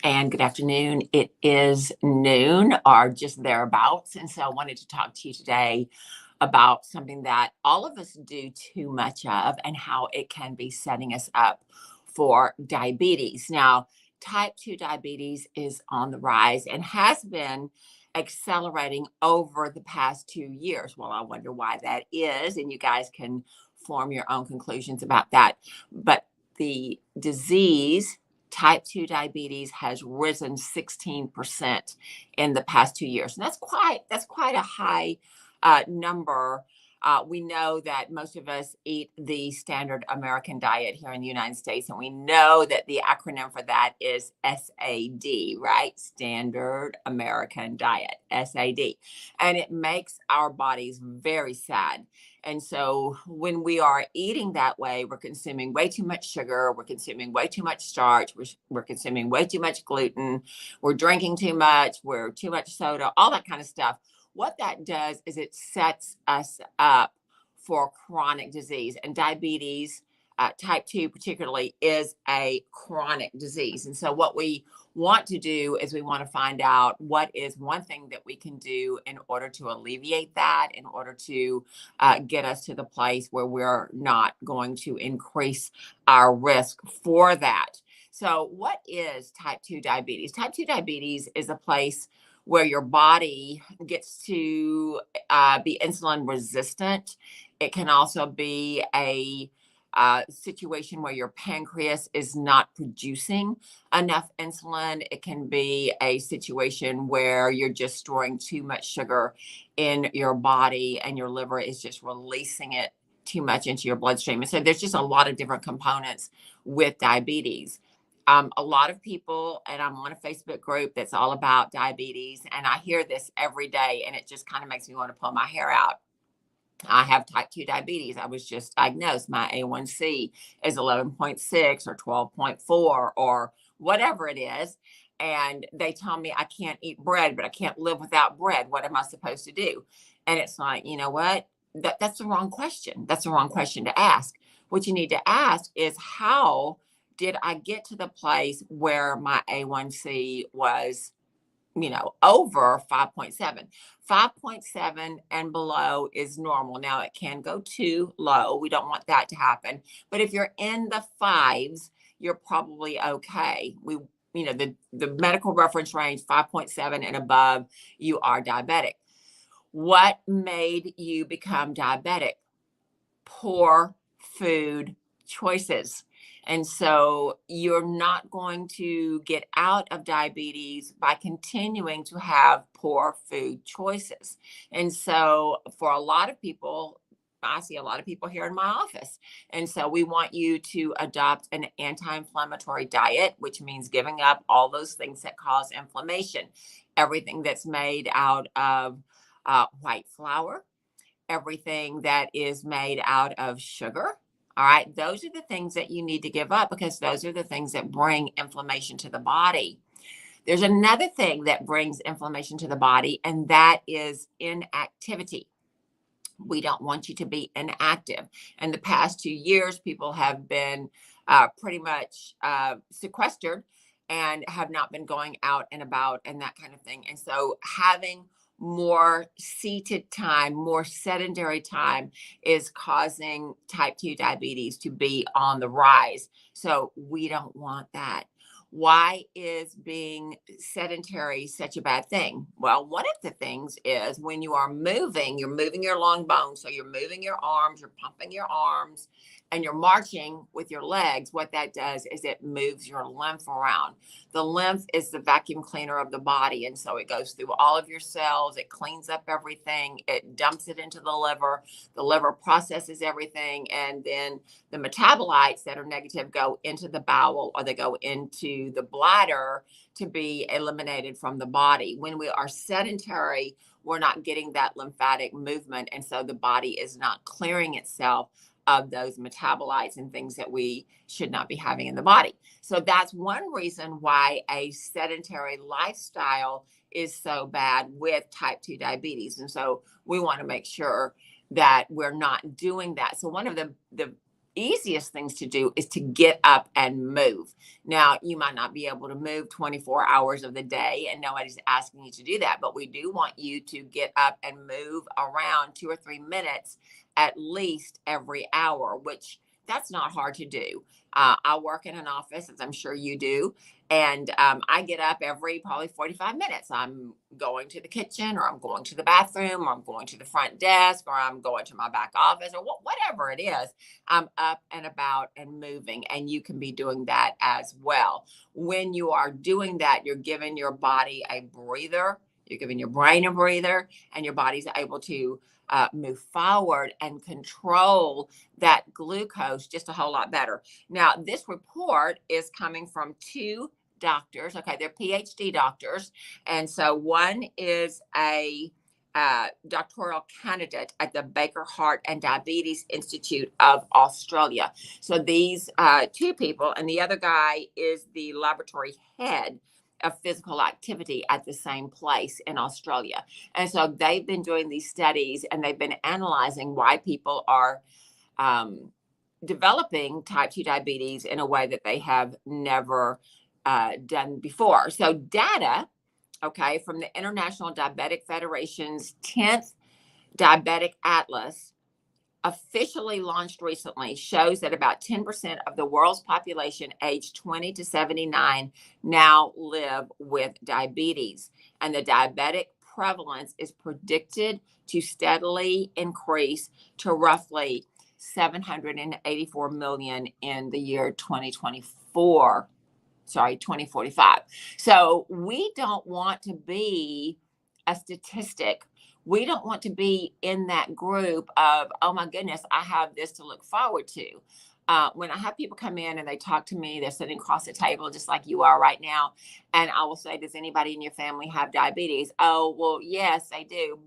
And good afternoon. It is noon or just thereabouts. And so I wanted to talk to you today about something that all of us do too much of and how it can be setting us up for diabetes. Now, type 2 diabetes is on the rise and has been accelerating over the past 2 years. Well, I wonder why that is. And you guys can form your own conclusions about that. But the disease, type 2 diabetes, has risen 16% in the past 2 years. And that's quite a high number. We know that most of us eat the standard American diet here in the United States, and we know that the acronym for that is SAD, right? Standard American Diet, SAD. And it makes our bodies very sad. And so when we are eating that way, we're consuming way too much sugar, we're consuming way too much starch, we're consuming way too much gluten, we're drinking too much, we're too much soda, all that kind of stuff. What that does is it sets us up for chronic disease, and diabetes, type 2 particularly, is a chronic disease. And so what we want to do is we want to find out what is one thing that we can do in order to alleviate that, in order to get us to the place where we're not going to increase our risk for that. So what is type 2 diabetes? Type 2 diabetes is a place where your body gets to be insulin resistant. It can also be a situation where your pancreas is not producing enough insulin. It can be a situation where you're just storing too much sugar in your body and your liver is just releasing it too much into your bloodstream. And so there's just a lot of different components with diabetes. A lot of people, and I'm on a Facebook group that's all about diabetes, and I hear this every day, and it just kind of makes me want to pull my hair out. I have type 2 diabetes. I was just diagnosed. My A1C is 11.6 or 12.4 or whatever it is. And they tell me I can't eat bread, but I can't live without bread. What am I supposed to do? And it's like, you know what? That's the wrong question. That's the wrong question to ask. What you need to ask is, how did I get to the place where my A1C was, over 5.7? 5.7 and below is normal. Now it can go too low. We don't want that to happen. But if you're in the fives, you're probably okay. The medical reference range, 5.7 and above, you are diabetic. What made you become diabetic? Poor food choices. And so you're not going to get out of diabetes by continuing to have poor food choices. And so for a lot of people, I see a lot of people here in my office. And so we want you to adopt an anti-inflammatory diet, which means giving up all those things that cause inflammation. Everything that's made out of white flour, everything that is made out of sugar. All right. Those are the things that you need to give up, because those are the things that bring inflammation to the body. There's another thing that brings inflammation to the body, and that is inactivity. We don't want you to be inactive. In the past 2 years, people have been pretty much sequestered and have not been going out and about and that kind of thing. And so having more seated time, more sedentary time, is causing type 2 diabetes to be on the rise. So we don't want that. Why is being sedentary such a bad thing? Well, one of the things is when you are moving, you're moving your long bones. So you're moving your arms, you're pumping your arms, and you're marching with your legs. What that does is it moves your lymph around. The lymph is the vacuum cleaner of the body. And so it goes through all of your cells. It cleans up everything. It dumps it into the liver. The liver processes everything. And then the metabolites that are negative go into the bowel, or they go into the bladder to be eliminated from the body. When we are sedentary, we're not getting that lymphatic movement. And so the body is not clearing itself of those metabolites and things that we should not be having in the body. So that's one reason why a sedentary lifestyle is so bad with type 2 diabetes. And so we want to make sure that we're not doing that. So one of the easiest things to do is to get up and move. Now, you might not be able to move 24 hours of the day, and nobody's asking you to do that, but we do want you to get up and move around 2 or 3 minutes at least every hour, which that's not hard to do. I work in an office, as I'm sure you do, and I get up every probably 45 minutes. I'm going to the kitchen, or I'm going to the bathroom, or I'm going to the front desk, or I'm going to my back office, or whatever it is. I'm up and about and moving, and you can be doing that as well. When you are doing that, you're giving your body a breather, you're giving your brain a breather, and your body's able to move forward and control that glucose just a whole lot better. Now, this report is coming from two doctors. Okay, they're PhD doctors. And so one is a doctoral candidate at the Baker Heart and Diabetes Institute of Australia. So these two people, and the other guy is the laboratory head of physical activity at the same place in Australia. And so they've been doing these studies, and they've been analyzing why people are developing type 2 diabetes in a way that they have never done before. So data, okay, from the International Diabetic Federation's 10th Diabetic Atlas, officially launched recently, shows that about 10% of the world's population aged 20 to 79 now live with diabetes. And the diabetic prevalence is predicted to steadily increase to roughly 784 million in the year 2045. So we don't want to be a statistic. We don't want to be in that group of, oh my goodness, I have this to look forward to. When I have people come in and they talk to me, they're sitting across the table just like you are right now. And I will say, does anybody in your family have diabetes? Oh, well, yes, they do.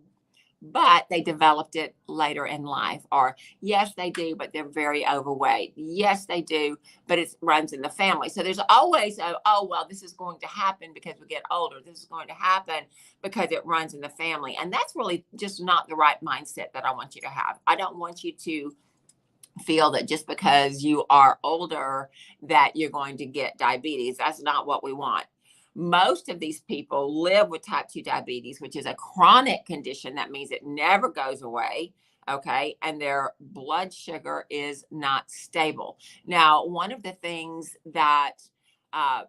But they developed it later in life. Or yes, they do, but they're very overweight. Yes, they do, but it runs in the family. So there's always oh, well, this is going to happen because we get older. This is going to happen because it runs in the family. And that's really just not the right mindset that I want you to have. I don't want you to feel that just because you are older that you're going to get diabetes. That's not what we want. Most of these people live with type 2 diabetes, which is a chronic condition. That means it never goes away. Okay. And their blood sugar is not stable. Now, one of the things that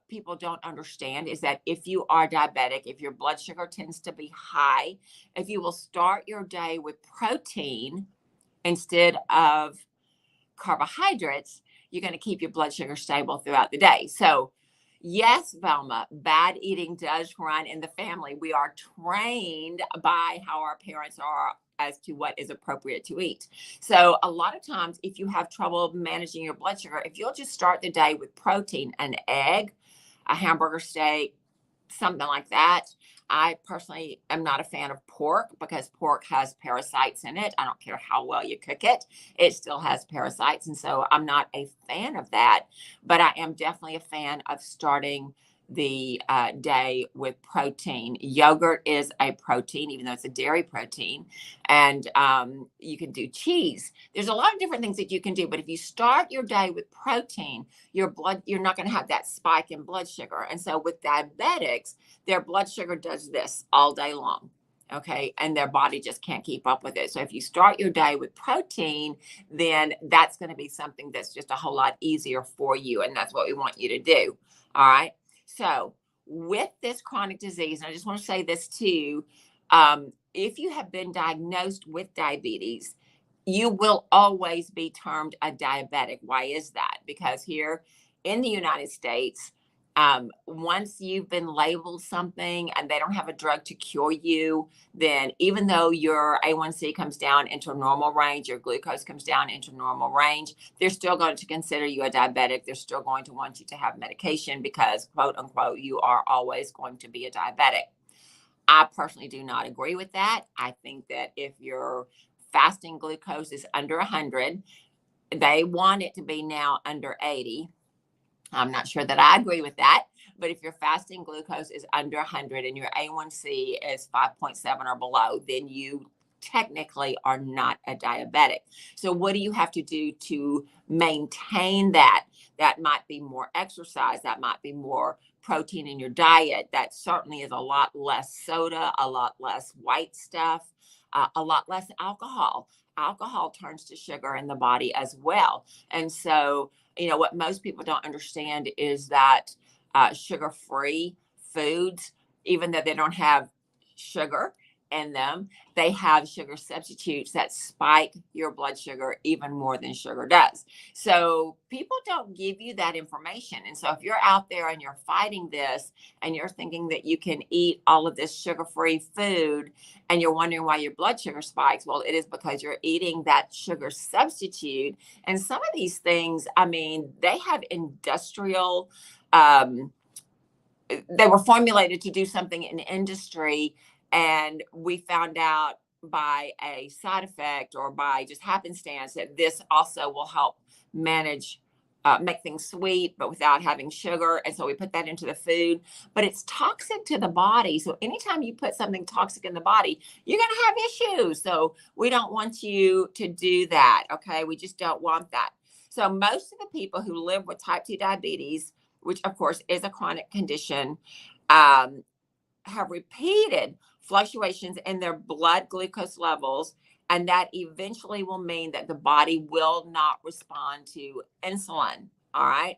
people don't understand is that if you are diabetic, if your blood sugar tends to be high, if you will start your day with protein instead of carbohydrates, you're going to keep your blood sugar stable throughout the day. So, yes, Velma, bad eating does run in the family. We are trained by how our parents are as to what is appropriate to eat. So, a lot of times, if you have trouble managing your blood sugar, if you'll just start the day with protein, an egg, a hamburger steak, something like that. I personally am not a fan of pork because pork has parasites in it. I don't care how well you cook it, it still has parasites. And so I'm not a fan of that. But I am definitely a fan of starting the day with protein. Yogurt is a protein, even though it's a dairy protein. And you can do cheese. There's a lot of different things that you can do. But if you start your day with protein, you're not going to have that spike in blood sugar. And so with diabetics, their blood sugar does this all day long. Okay. And their body just can't keep up with it. So if you start your day with protein, then that's going to be something that's just a whole lot easier for you. And that's what we want you to do. All right. So with this chronic disease, and I just want to say this too, if you have been diagnosed with diabetes, you will always be termed a diabetic. Why is that? Because here in the United States, once you've been labeled something and they don't have a drug to cure you, then even though your A1C comes down into a normal range, your glucose comes down into normal range, they're still going to consider you a diabetic. They're still going to want you to have medication because, quote unquote, you are always going to be a diabetic. I personally do not agree with that. I think that if your fasting glucose is under 100, they want it to be now under 80. I'm not sure that I agree with that, but if your fasting glucose is under 100 and your A1C is 5.7 or below, then you technically are not a diabetic. So what do you have to do to maintain that? That might be more exercise, that might be more protein in your diet. That certainly is a lot less soda, a lot less white stuff, a lot less alcohol. Alcohol turns to sugar in the body as well. And so, what most people don't understand is that sugar-free foods, even though they don't have sugar in them, they have sugar substitutes that spike your blood sugar even more than sugar does. So people don't give you that information. And so if you're out there and you're fighting this and you're thinking that you can eat all of this sugar-free food and you're wondering why your blood sugar spikes, well, it is because you're eating that sugar substitute. And some of these things, I mean, they have industrial, they were formulated to do something in industry, and we found out by a side effect or by just happenstance that this also will help manage, make things sweet but without having sugar, and so we put that into the food. But it's toxic to the body, so anytime you put something toxic in the body, you're going to have issues. So we don't want you to do that. Okay, we just don't want that. So most of the people who live with type 2 diabetes, which of course is a chronic condition, have repeated fluctuations in their blood glucose levels. And that eventually will mean that the body will not respond to insulin. All right.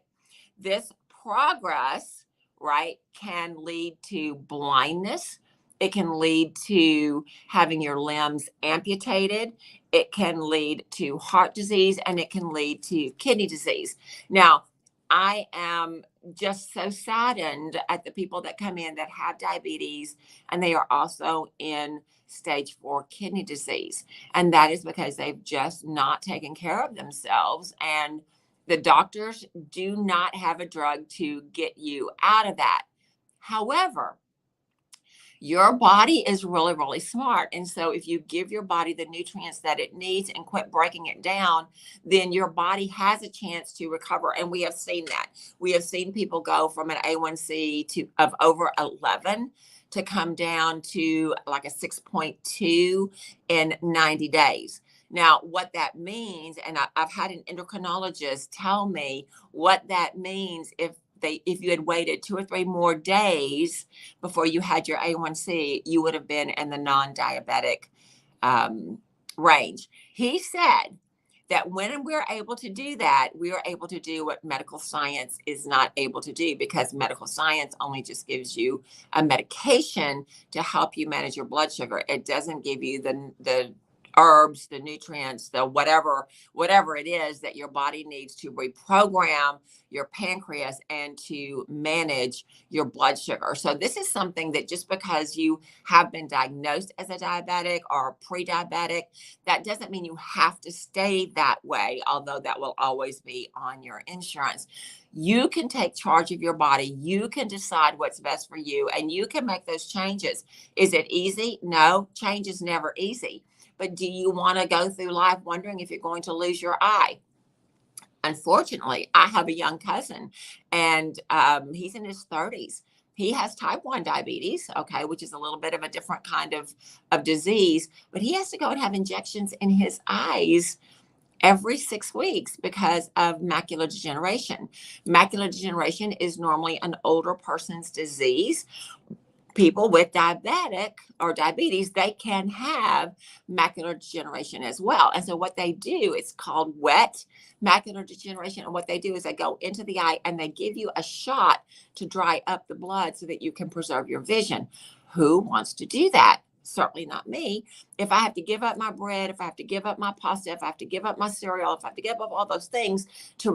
This progress, right, can lead to blindness. It can lead to having your limbs amputated. It can lead to heart disease, and it can lead to kidney disease. Now, I am just so saddened at the people that come in that have diabetes and they are also in stage 4 kidney disease. And that is because they've just not taken care of themselves. And the doctors do not have a drug to get you out of that. However, your body is really, really smart. And so if you give your body the nutrients that it needs and quit breaking it down, then your body has a chance to recover. And we have seen that. We have seen people go from an A1C of over 11 to come down to like a 6.2 in 90 days. Now, what that means, and I've had an endocrinologist tell me what that means if you had waited 2 or 3 more days before you had your A1C, you would have been in the non-diabetic range. He said that when we're able to do that, we are able to do what medical science is not able to do, because medical science only just gives you a medication to help you manage your blood sugar. It doesn't give you the herbs, the nutrients, the whatever it is that your body needs to reprogram your pancreas and to manage your blood sugar. So this is something that just because you have been diagnosed as a diabetic or pre-diabetic, that doesn't mean you have to stay that way, although that will always be on your insurance. You can take charge of your body. You can decide what's best for you, and you can make those changes. Is it easy? No, change is never easy. But do you want to go through life wondering if you're going to lose your eye? Unfortunately, I have a young cousin, and he's in his 30s. He has type 1 diabetes, okay, which is a little bit of a different kind of disease, but he has to go and have injections in his eyes every 6 weeks because of macular degeneration. Macular degeneration is normally an older person's disease. People with diabetes, they can have macular degeneration as well. And so what they do, it's called wet macular degeneration. And what they do is they go into the eye and they give you a shot to dry up the blood so that you can preserve your vision. Who wants to do that? Certainly not me. If I have to give up my bread, if I have to give up my pasta, if I have to give up my cereal, if I have to give up all those things to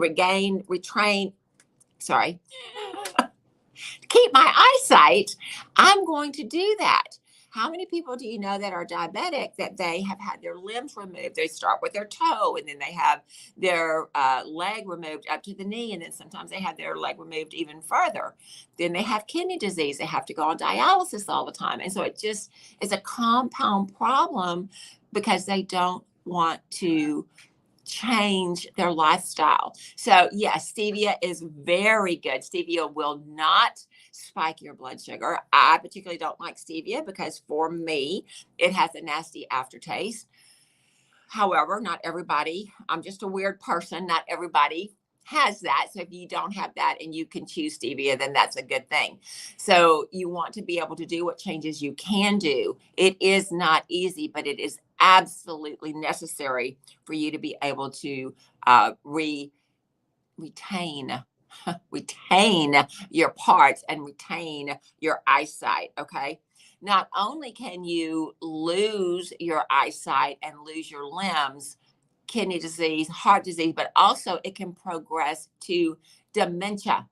keep my eyesight, I'm going to do that. How many people do you know that are diabetic that they have had their limbs removed? They start with their toe, and then they have their leg removed up to the knee, and then sometimes they have their leg removed even further. Then they have kidney disease. They have to go on dialysis all the time. And so it just is a compound problem because they don't want to change their lifestyle. So yes, stevia is very good. Stevia will not spike your blood sugar. I particularly don't like stevia because for me, it has a nasty aftertaste. However, not everybody, I'm just a weird person. Not everybody has that. So if you don't have that and you can choose stevia, then that's a good thing. So you want to be able to do what changes you can do. It is not easy, but it is absolutely necessary for you to be able to retain retain your parts and retain your eyesight. Okay, not only can you lose your eyesight and lose your limbs, kidney disease, heart disease, but also it can progress to dementia.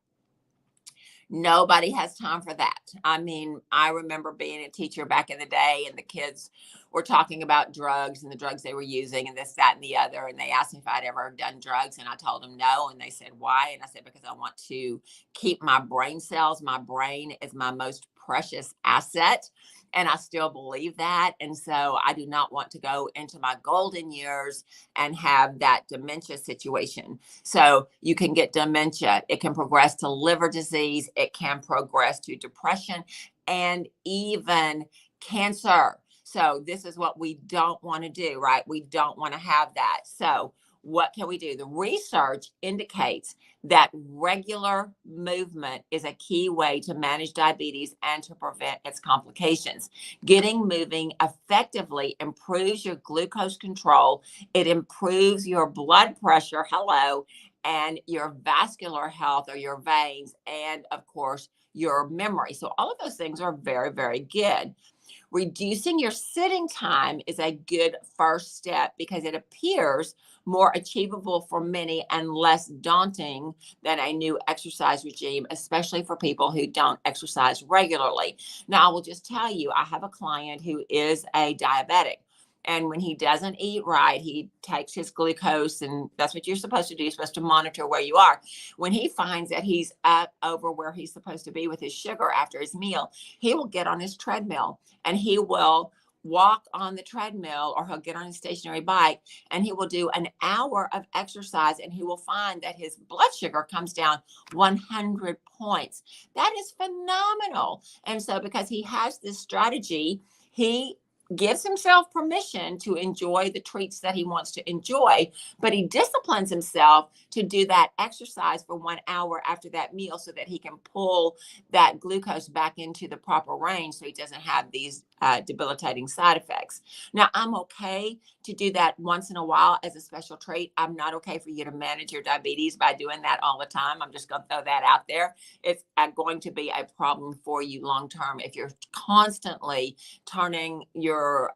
Nobody has time for that. I mean, I remember being a teacher back in the day, and the kids were talking about drugs and the drugs they were using and this, that, and the other. And they asked me if I'd ever done drugs. And I told them no. And they said, why? And I said, because I want to keep my brain cells. My brain is my most precious asset. And I still believe that. And so I do not want to go into my golden years and have that dementia situation. So you can get dementia. It can progress to liver disease. It can progress to depression and even cancer. So this is what we don't want to do, right? We don't want to have that. So what can we do? The research indicates that regular movement is a key way to manage diabetes and to prevent its complications. Getting moving effectively improves your glucose control. It improves your blood pressure, hello, and your vascular health or your veins, and of course, your memory. So all of those things are very, very good. Reducing your sitting time is a good first step because it appears more achievable for many and less daunting than a new exercise regime, especially for people who don't exercise regularly. Now, I will just tell you, I have a client who is a diabetic. And when he doesn't eat right, he takes his glucose, and that's what you're supposed to do. You're supposed to monitor where you are. When he finds that he's up over where he's supposed to be with his sugar after his meal, he will get on his treadmill and he will walk on the treadmill, or he'll get on a stationary bike and he will do an hour of exercise, and he will find that his blood sugar comes down 100 points. That is phenomenal. And so because he has this strategy, he gives himself permission to enjoy the treats that he wants to enjoy, but he disciplines himself to do that exercise for 1 hour after that meal so that he can pull that glucose back into the proper range so he doesn't have these debilitating side effects. Now, I'm okay to do that once in a while as a special treat. I'm not okay for you to manage your diabetes by doing that all the time. I'm just going to throw that out there. It's going to be a problem for you long term if you're constantly turning your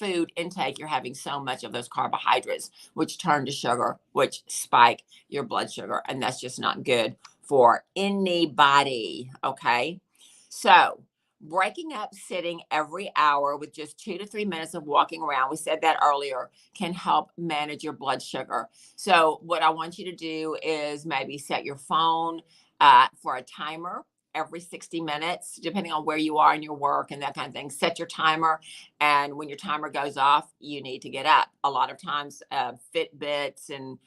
food intake. You're having so much of those carbohydrates, which turn to sugar, which spike your blood sugar, and that's just not good for anybody. Okay, so breaking up sitting every hour with just 2 to 3 minutes of walking around, we said that earlier, can help manage your blood sugar. So what I want you to do is maybe set your phone for a timer every 60 minutes, depending on where you are in your work and that kind of thing. Set your timer. And when your timer goes off, you need to get up. A lot of times, Fitbits and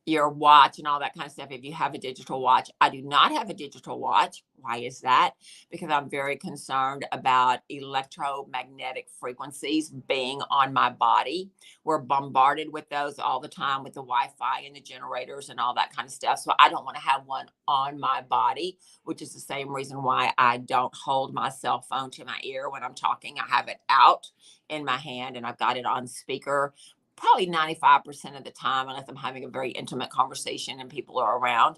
your watch and all that kind of stuff. If you have a digital watch, I do not have a digital watch. Why is that? Because I'm very concerned about electromagnetic frequencies being on my body. We're bombarded with those all the time with the Wi-Fi and the generators and all that kind of stuff. So I don't want to have one on my body, which is the same reason why I don't hold my cell phone to my ear when I'm talking. I have it out in my hand and I've got it on speaker probably 95% of the time, unless I'm having a very intimate conversation and people are around.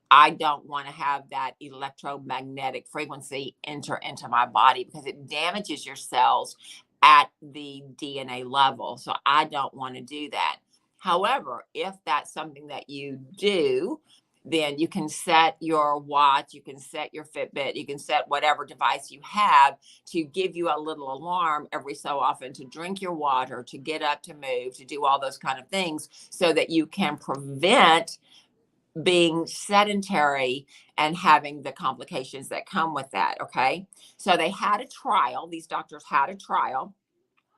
I don't want to have that electromagnetic frequency enter into my body because it damages your cells at the DNA level. So I don't want to do that. However, if that's something that you do, then you can set your watch, you can set your Fitbit, you can set whatever device you have to give you a little alarm every so often to drink your water, to get up, to move, to do all those kind of things so that you can prevent being sedentary and having the complications that come with that. Okay. So they had a trial, these doctors had a trial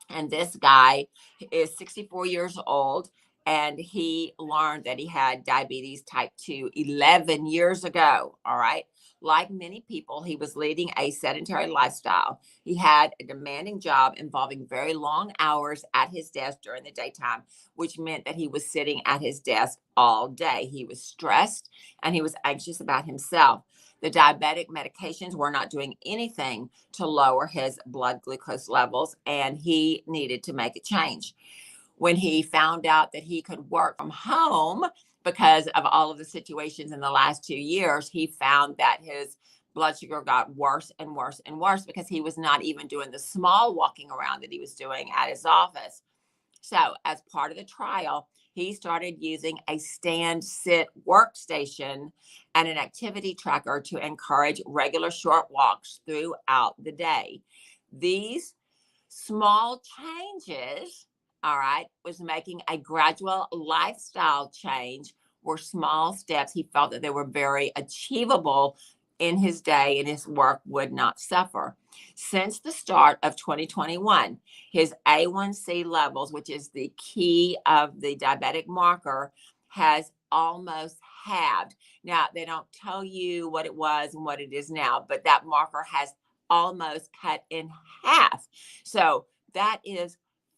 And this guy is 64 years old, and he learned that he had diabetes type 2 11 years ago. All right. Like many people, he was leading a sedentary lifestyle. He had a demanding job involving very long hours at his desk during the daytime, which meant that he was sitting at his desk all day. He was stressed and he was anxious about himself. The diabetic medications were not doing anything to lower his blood glucose levels, and he needed to make a change. When he found out that he could work from home because of all of the situations in the last 2 years, he found that his blood sugar got worse and worse and worse because he was not even doing the small walking around that he was doing at his office. So, as part of the trial, he started using a stand sit workstation and an activity tracker to encourage regular short walks throughout the day. These small changes, all right, was making a gradual lifestyle change, were small steps. He felt that they were very achievable in his day and his work would not suffer. Since the start of 2021, his A1C levels, which is the key of the diabetic marker, has almost halved. Now, they don't tell you what it was and what it is now, but that marker has almost cut in half. So that is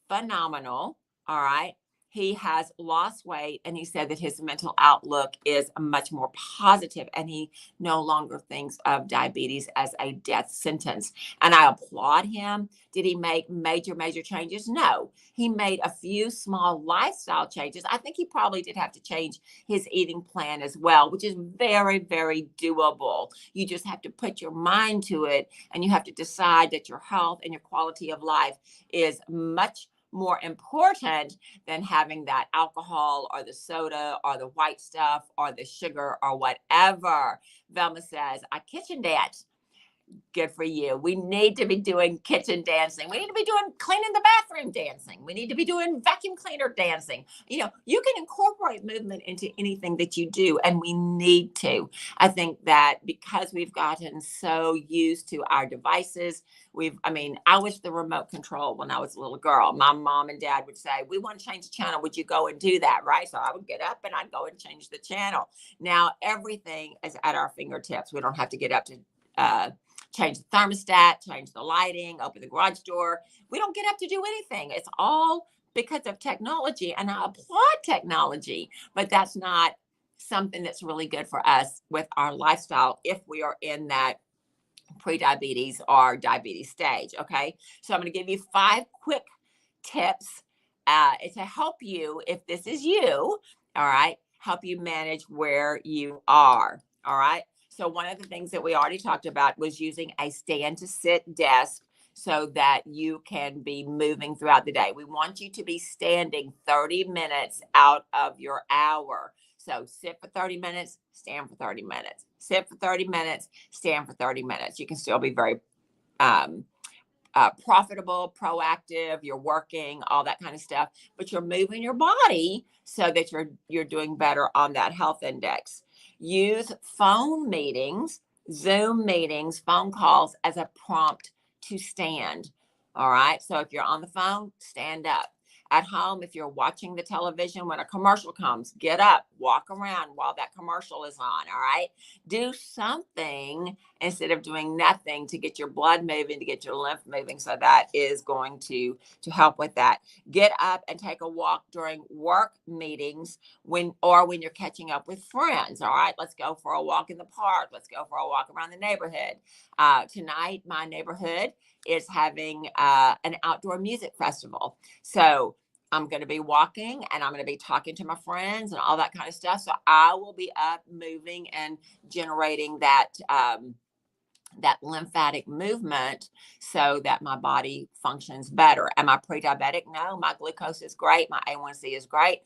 phenomenal. All right. He has lost weight, and he said that his mental outlook is much more positive, and he no longer thinks of diabetes as a death sentence. And I applaud him. Did he make major changes? No. He made a few small lifestyle changes. I think he probably did have to change his eating plan as well, which is very doable. You just have to put your mind to it, and you have to decide that your health and your quality of life is much more important than having that alcohol or the soda or the white stuff or the sugar or whatever. Velma says, I kitchen dance. Good for you. We need to be doing kitchen dancing. We need to be doing cleaning the bathroom dancing. We need to be doing vacuum cleaner dancing. You can incorporate movement into anything that you do, and we need to. I think that because we've gotten so used to our devices, I wish the remote control when I was a little girl. My mom and dad would say, we want to change the channel. Would you go and do that? Right. So I would get up and I'd go and change the channel. Now everything is at our fingertips. We don't have to get up to, change the thermostat, change the lighting, open the garage door. We don't get up to do anything. It's all because of technology. And I applaud technology, but that's not something that's really good for us with our lifestyle if we are in that pre-diabetes or diabetes stage. Okay. So I'm going to give you 5 quick tips to help you if this is you. All right. Help you manage where you are. All right. So one of the things that we already talked about was using a stand to sit desk so that you can be moving throughout the day. We want you to be standing 30 minutes out of your hour. So sit for 30 minutes, stand for 30 minutes, sit for 30 minutes, stand for 30 minutes. You can still be very profitable, proactive, you're working, all that kind of stuff, but you're moving your body so that you're doing better on that health index. Use phone meetings, Zoom meetings, phone calls as a prompt to stand. All right. So if you're on the phone, stand up. At home, if you're watching the television, when a commercial comes, get up, walk around while that commercial is on. All right. Do something instead of doing nothing to get your blood moving, to get your lymph moving. So that is going to help with that. Get up and take a walk during work meetings when you're catching up with friends. All right. Let's go for a walk in the park. Let's go for a walk around the neighborhood. Tonight, my neighborhood is having an outdoor music festival. So I'm going to be walking and I'm going to be talking to my friends and all that kind of stuff. So I will be up moving and generating that lymphatic movement so that my body functions better. Am I pre-diabetic? No, my glucose is great. My A1C is great.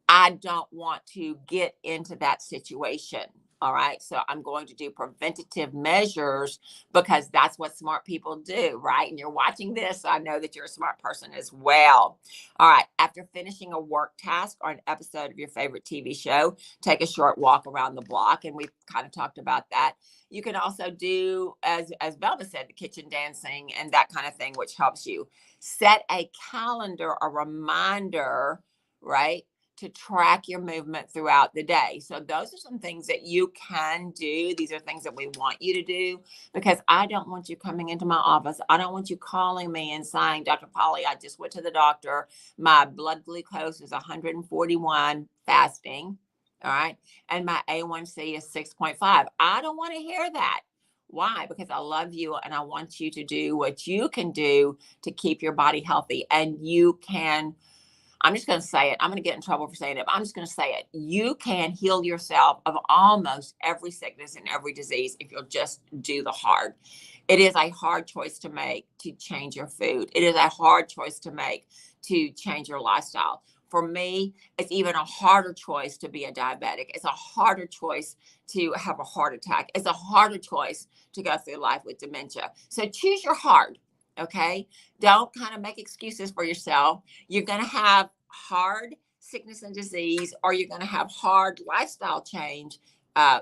I don't want to get into that situation. All right. So I'm going to do preventative measures because that's what smart people do, right? And you're watching this, so I know that you're a smart person as well. All right. After finishing a work task or an episode of your favorite TV show, take a short walk around the block. And we've kind of talked about that. You can also do, as Velva said, the kitchen dancing and that kind of thing, which helps you set a calendar, a reminder, right? To track your movement throughout the day. So those are some things that you can do. These are things that we want you to do because I don't want you coming into my office. I don't want you calling me and saying, Dr. Polly, I just went to the doctor. My blood glucose is 141 fasting. All right. And my A1C is 6.5. I don't want to hear that. Why? Because I love you and I want you to do what you can do to keep your body healthy. And you can, I'm just going to say it. I'm going to get in trouble for saying it, but I'm just going to say it. You can heal yourself of almost every sickness and every disease if you'll just do the hard. It is a hard choice to make to change your food. It is a hard choice to make to change your lifestyle. For me, it's even a harder choice to be a diabetic. It's a harder choice to have a heart attack. It's a harder choice to go through life with dementia. So choose your hard, okay? Don't kind of make excuses for yourself. You're going to have hard sickness and disease, or you're going to have hard lifestyle change,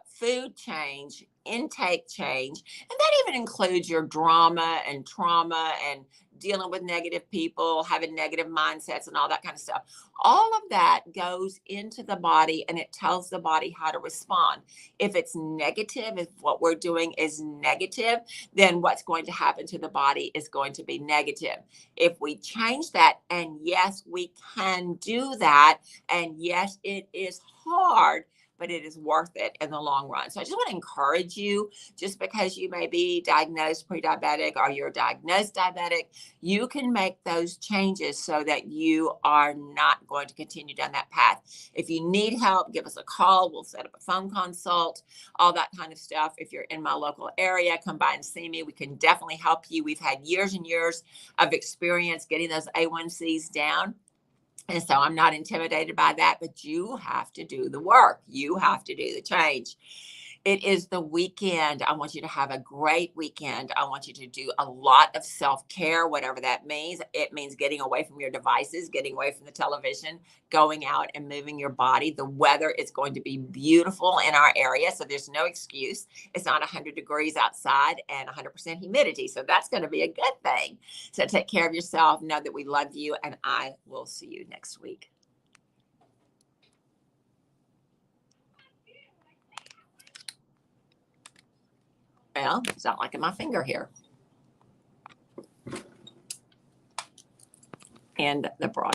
food change, intake change. And that even includes your drama and trauma and dealing with negative people, having negative mindsets and all that kind of stuff. All of that goes into the body and it tells the body how to respond. If it's negative, if what we're doing is negative, then what's going to happen to the body is going to be negative. If we change that, and yes, we can do that, and yes, it is hard, but it is worth it in the long run. So I just want to encourage you, just because you may be diagnosed pre-diabetic or you're diagnosed diabetic, you can make those changes so that you are not going to continue down that path. If you need help, give us a call. We'll set up a phone consult, all that kind of stuff. If you're in my local area, come by and see me. We can definitely help you. We've had years and years of experience getting those A1Cs down. And so I'm not intimidated by that, but you have to do the work. You have to do the change. It is the weekend. I want you to have a great weekend. I want you to do a lot of self-care, whatever that means. It means getting away from your devices, getting away from the television, going out and moving your body. The weather is going to be beautiful in our area, so there's no excuse. It's not 100 degrees outside and 100% humidity, so that's going to be a good thing. So take care of yourself. Know that we love you, and I will see you next week. Well, it's not liking my finger here. And the broad.